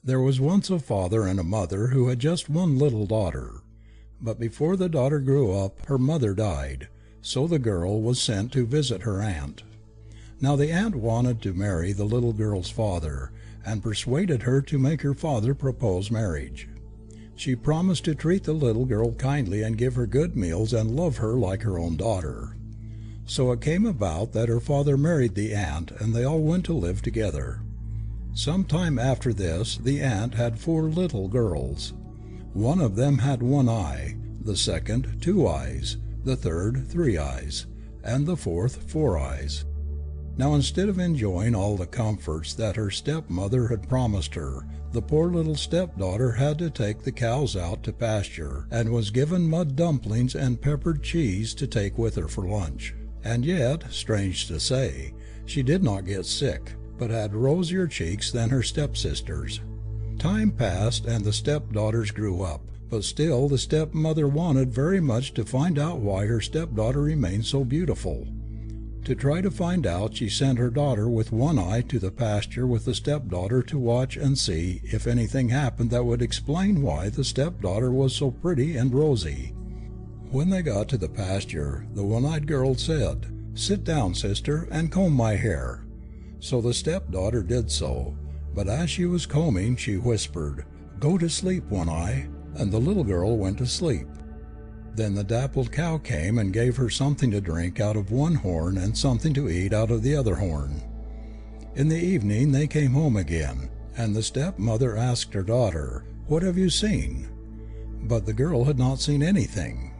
There was once a father and a mother who had just one little daughter. But before the daughter grew up, her mother died, so the girl was sent to visit her aunt. Now the aunt wanted to marry the little girl's father, and persuaded her to make her father propose marriage. She promised to treat the little girl kindly and give her good meals and love her like her own daughter. So it came about that her father married the aunt, and they all went to live together. Some time after this, the aunt had 4 little girls. One of them had 1 eye, the second 2 eyes, the third 3 eyes, and the fourth 4 eyes. Now instead of enjoying all the comforts that her stepmother had promised her, the poor little stepdaughter had to take the cows out to pasture, and was given mud dumplings and peppered cheese to take with her for lunch. And yet, strange to say, she did not get sick, but had rosier cheeks than her stepsisters. Time passed, and the stepdaughters grew up, but still the stepmother wanted very much to find out why her stepdaughter remained so beautiful. To try to find out, she sent her daughter with 1 eye to the pasture with the stepdaughter to watch and see if anything happened that would explain why the stepdaughter was so pretty and rosy. When they got to the pasture, the 1-eyed girl said, "Sit down, sister, and comb my hair." So the stepdaughter did so, but as she was combing, she whispered, "Go to sleep, 1-eye," and the little girl went to sleep. Then the dappled cow came and gave her something to drink out of one horn and something to eat out of the other horn. In the evening they came home again, and the stepmother asked her daughter, "What have you seen?" But the girl had not seen anything.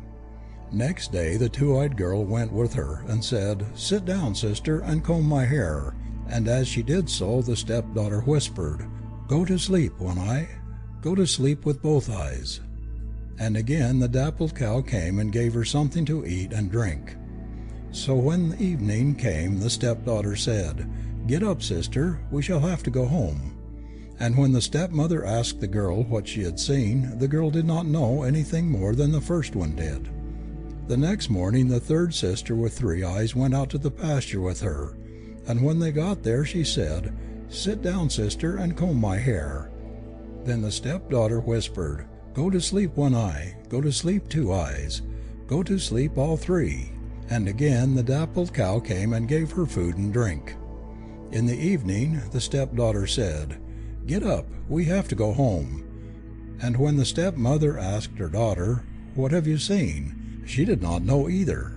Next day the 2-eyed girl went with her and said, "Sit down, sister, and comb my hair," and as she did so the stepdaughter whispered, "Go to sleep, 1-eye, go to sleep with both eyes." And again the dappled cow came and gave her something to eat and drink. So when the evening came, the stepdaughter said, "Get up, sister, we shall have to go home." And when the stepmother asked the girl what she had seen, the girl did not know anything more than the first one did. The next morning the third sister with 3 eyes went out to the pasture with her, and when they got there she said, "Sit down, sister, and comb my hair." Then the stepdaughter whispered, "Go to sleep, 1-eye, go to sleep, 2 eyes, go to sleep all 3. And again the dappled cow came and gave her food and drink. In the evening the stepdaughter said, "Get up, we have to go home." And when the stepmother asked her daughter, "What have you seen?" she did not know either.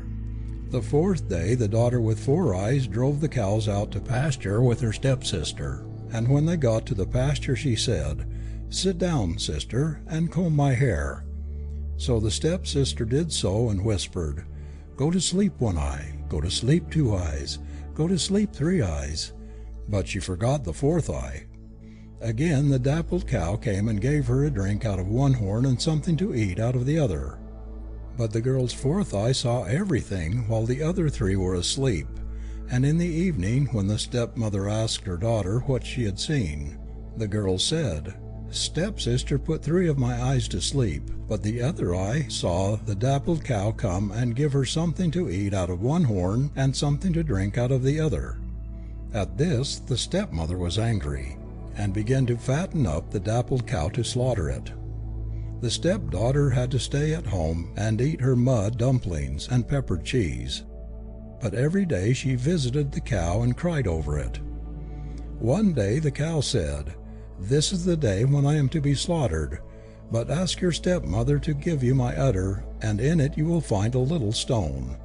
The 4th day the daughter with 4 eyes drove the cows out to pasture with her stepsister, and when they got to the pasture she said, "Sit down, sister, and comb my hair." So the stepsister did so and whispered, "Go to sleep, 1-eye, go to sleep, 2 eyes, go to sleep, 3 eyes," but she forgot the 4th eye. Again the dappled cow came and gave her a drink out of one horn and something to eat out of the other. But the girl's 4th eye saw everything while the other 3 were asleep, and in the evening when the stepmother asked her daughter what she had seen, the girl said, "Stepsister put 3 of my eyes to sleep, but the other eye saw the dappled cow come and give her something to eat out of one horn and something to drink out of the other." At this the stepmother was angry, and began to fatten up the dappled cow to slaughter it. The stepdaughter had to stay at home and eat her mud dumplings and peppered cheese. But every day she visited the cow and cried over it. One day the cow said, "This is the day when I am to be slaughtered, but ask your stepmother to give you my udder, and in it you will find a little stone.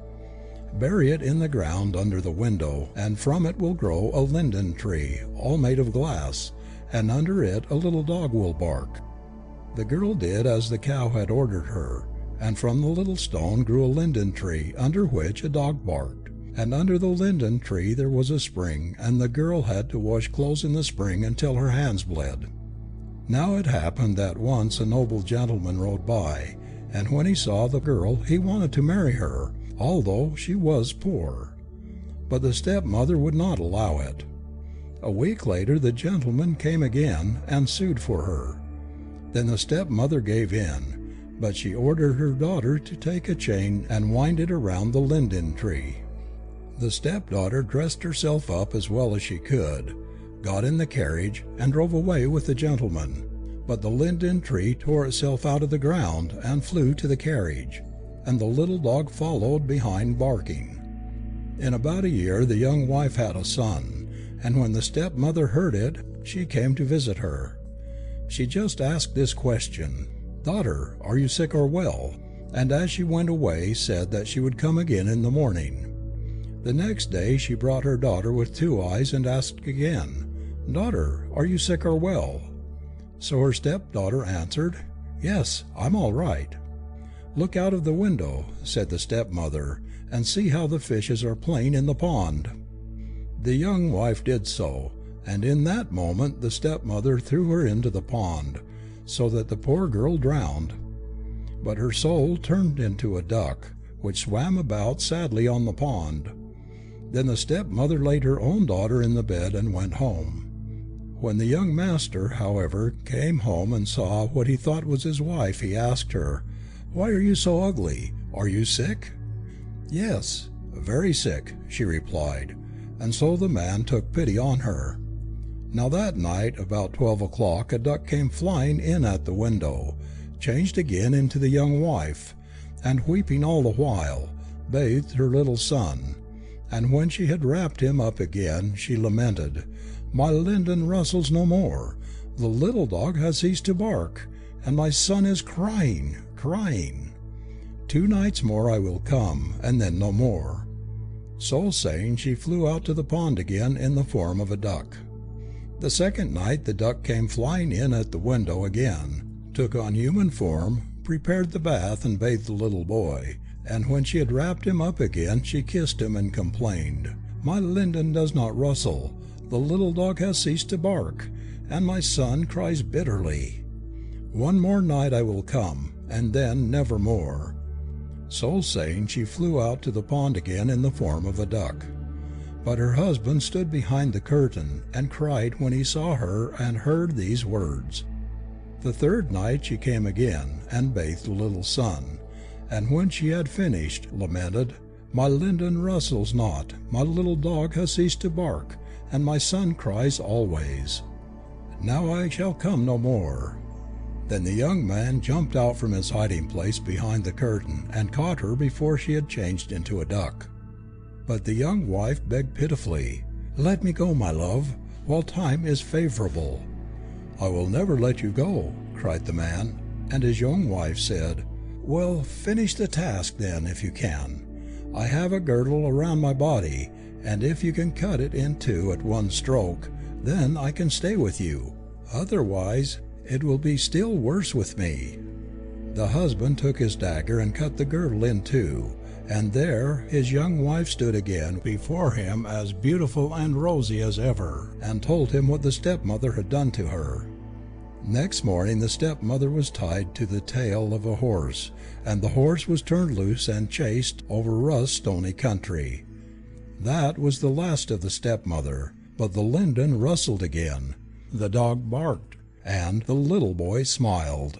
Bury it in the ground under the window, and from it will grow a linden tree, all made of glass, and under it a little dog will bark." The girl did as the cow had ordered her, and from the little stone grew a linden tree under which a dog barked, and under the linden tree there was a spring, and the girl had to wash clothes in the spring until her hands bled. Now it happened that once a noble gentleman rode by, and when he saw the girl he wanted to marry her, although she was poor. But the stepmother would not allow it. A week later the gentleman came again and sued for her. Then the stepmother gave in, but she ordered her daughter to take a chain and wind it around the linden tree. The stepdaughter dressed herself up as well as she could, got in the carriage, and drove away with the gentleman. But the linden tree tore itself out of the ground and flew to the carriage, and the little dog followed behind barking. In about a year the young wife had a son, and when the stepmother heard it, she came to visit her. She just asked this question, "Daughter, are you sick or well?" and as she went away said that she would come again in the morning. The next day she brought her daughter with 2 eyes and asked again, "Daughter, are you sick or well?" So her stepdaughter answered, "Yes, I'm all right." "Look out of the window," said the stepmother, "and see how the fishes are playing in the pond." The young wife did so, and in that moment the stepmother threw her into the pond, so that the poor girl drowned. But her soul turned into a duck, which swam about sadly on the pond. Then the stepmother laid her own daughter in the bed and went home. When the young master, however, came home and saw what he thought was his wife, he asked her, "Why are you so ugly? Are you sick?" "Yes, very sick," she replied, and so the man took pity on her. Now that night about 12 o'clock a duck came flying in at the window, changed again into the young wife, and weeping all the while, bathed her little son. And when she had wrapped him up again, she lamented, "My linden rustles no more, the little dog has ceased to bark, and my son is crying, crying. 2 nights more I will come, and then no more." So saying, she flew out to the pond again in the form of a duck. The second night the duck came flying in at the window again, took on human form, prepared the bath, and bathed the little boy, and when she had wrapped him up again, she kissed him and complained, "My linden does not rustle, the little dog has ceased to bark, and my son cries bitterly. 1 more night I will come, and then never more." So saying, she flew out to the pond again in the form of a duck. But her husband stood behind the curtain and cried when he saw her and heard these words. The third night she came again and bathed the little son, and when she had finished, lamented, "My linden rustles not, my little dog has ceased to bark, and my son cries always. Now I shall come no more." Then the young man jumped out from his hiding place behind the curtain and caught her before she had changed into a duck. But the young wife begged pitifully, "Let me go, my love, while time is favorable." "I will never let you go," cried the man, and his young wife said, "Well, finish the task then, if you can. I have a girdle around my body, and if you can cut it in 2 at 1 stroke, then I can stay with you. Otherwise, it will be still worse with me." The husband took his dagger and cut the girdle in 2, and there his young wife stood again before him as beautiful and rosy as ever, and told him what the stepmother had done to her. Next morning the stepmother was tied to the tail of a horse, and the horse was turned loose and chased over rough stony country. That was the last of the stepmother, but the linden rustled again, the dog barked, and the little boy smiled.